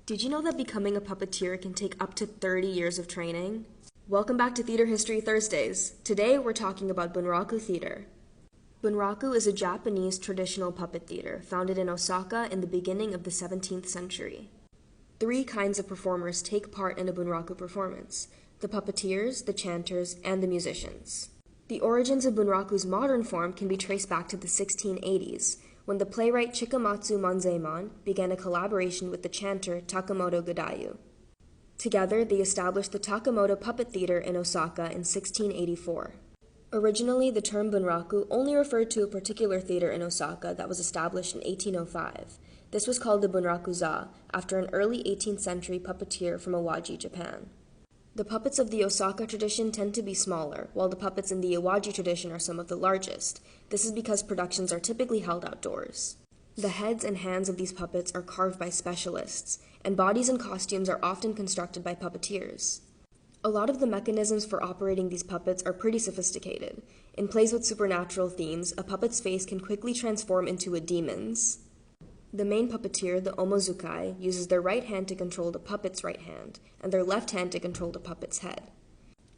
Did you know that becoming a puppeteer can take up to 30 years of training? Welcome back to Theater History Thursdays. Today we're talking about Bunraku theater. Bunraku is a Japanese traditional puppet theater founded in Osaka in the beginning of the 17th century. Three kinds of performers take part in a Bunraku performance: the puppeteers, the chanters, and the musicians. The origins of Bunraku's modern form can be traced back to the 1680s, when the playwright Chikamatsu Manzemon began a collaboration with the chanter Takamoto Godayu. Together, they established the Takamoto Puppet Theater in Osaka in 1684. Originally, the term Bunraku only referred to a particular theater in Osaka that was established in 1805. This was called the Bunraku-za, after an early 18th century puppeteer from Awaji, Japan. The puppets of the Osaka tradition tend to be smaller, while the puppets in the Awaji tradition are some of the largest. This is because productions are typically held outdoors. The heads and hands of these puppets are carved by specialists, and bodies and costumes are often constructed by puppeteers. A lot of the mechanisms for operating these puppets are pretty sophisticated. In plays with supernatural themes, a puppet's face can quickly transform into a demon's. The main puppeteer, the omozukai, uses their right hand to control the puppet's right hand, and their left hand to control the puppet's head.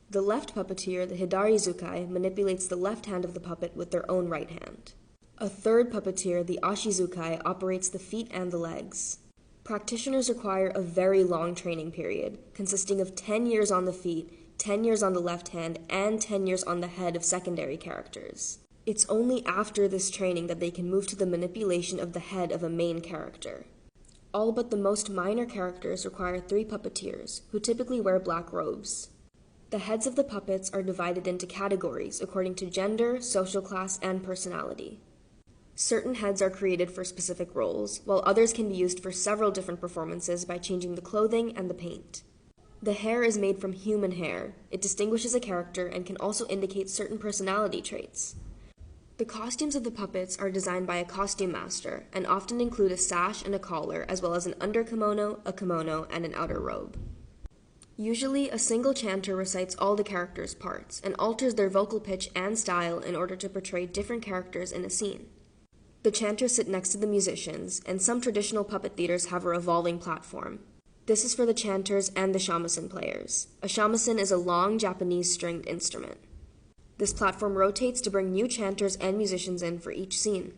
The left puppeteer, the hidari-zukai, manipulates the left hand of the puppet with their own right hand. A third puppeteer, the ashi-zukai, operates the feet and the legs. Practitioners require a very long training period, consisting of 10 years on the feet, 10 years on the left hand, and 10 years on the head of secondary characters. It's only after this training that they can move to the manipulation of the head of a main character. All but the most minor characters require 3 puppeteers, who typically wear black robes. The heads of the puppets are divided into categories according to gender, social class, and personality. Certain heads are created for specific roles, while others can be used for several different performances by changing the clothing and the paint. The hair is made from human hair. It distinguishes a character and can also indicate certain personality traits. The costumes of the puppets are designed by a costume master and often include a sash and a collar, as well as an underkimono, a kimono, and an outer robe. Usually, a single chanter recites all the characters' parts and alters their vocal pitch and style in order to portray different characters in a scene. The chanters sit next to the musicians, and some traditional puppet theaters have a revolving platform. This is for the chanters and the shamisen players. A shamisen is a long Japanese stringed instrument. This platform rotates to bring new chanters and musicians in for each scene.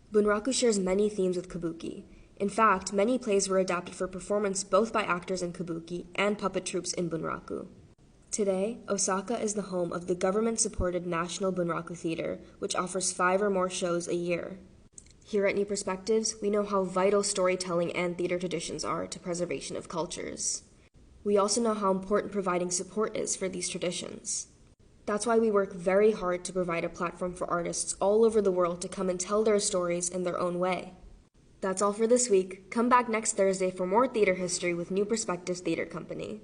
Bunraku shares many themes with kabuki. In fact, many plays were adapted for performance both by actors in kabuki and puppet troupes in Bunraku. Today, Osaka is the home of the government-supported National Bunraku Theater, which offers 5 or more shows a year. Here at New Perspectives, we know how vital storytelling and theater traditions are to preservation of cultures. We also know how important providing support is for these traditions. That's why we work very hard to provide a platform for artists all over the world to come and tell their stories in their own way. That's all for this week. Come back next Thursday for more theater history with New Perspectives Theater Company.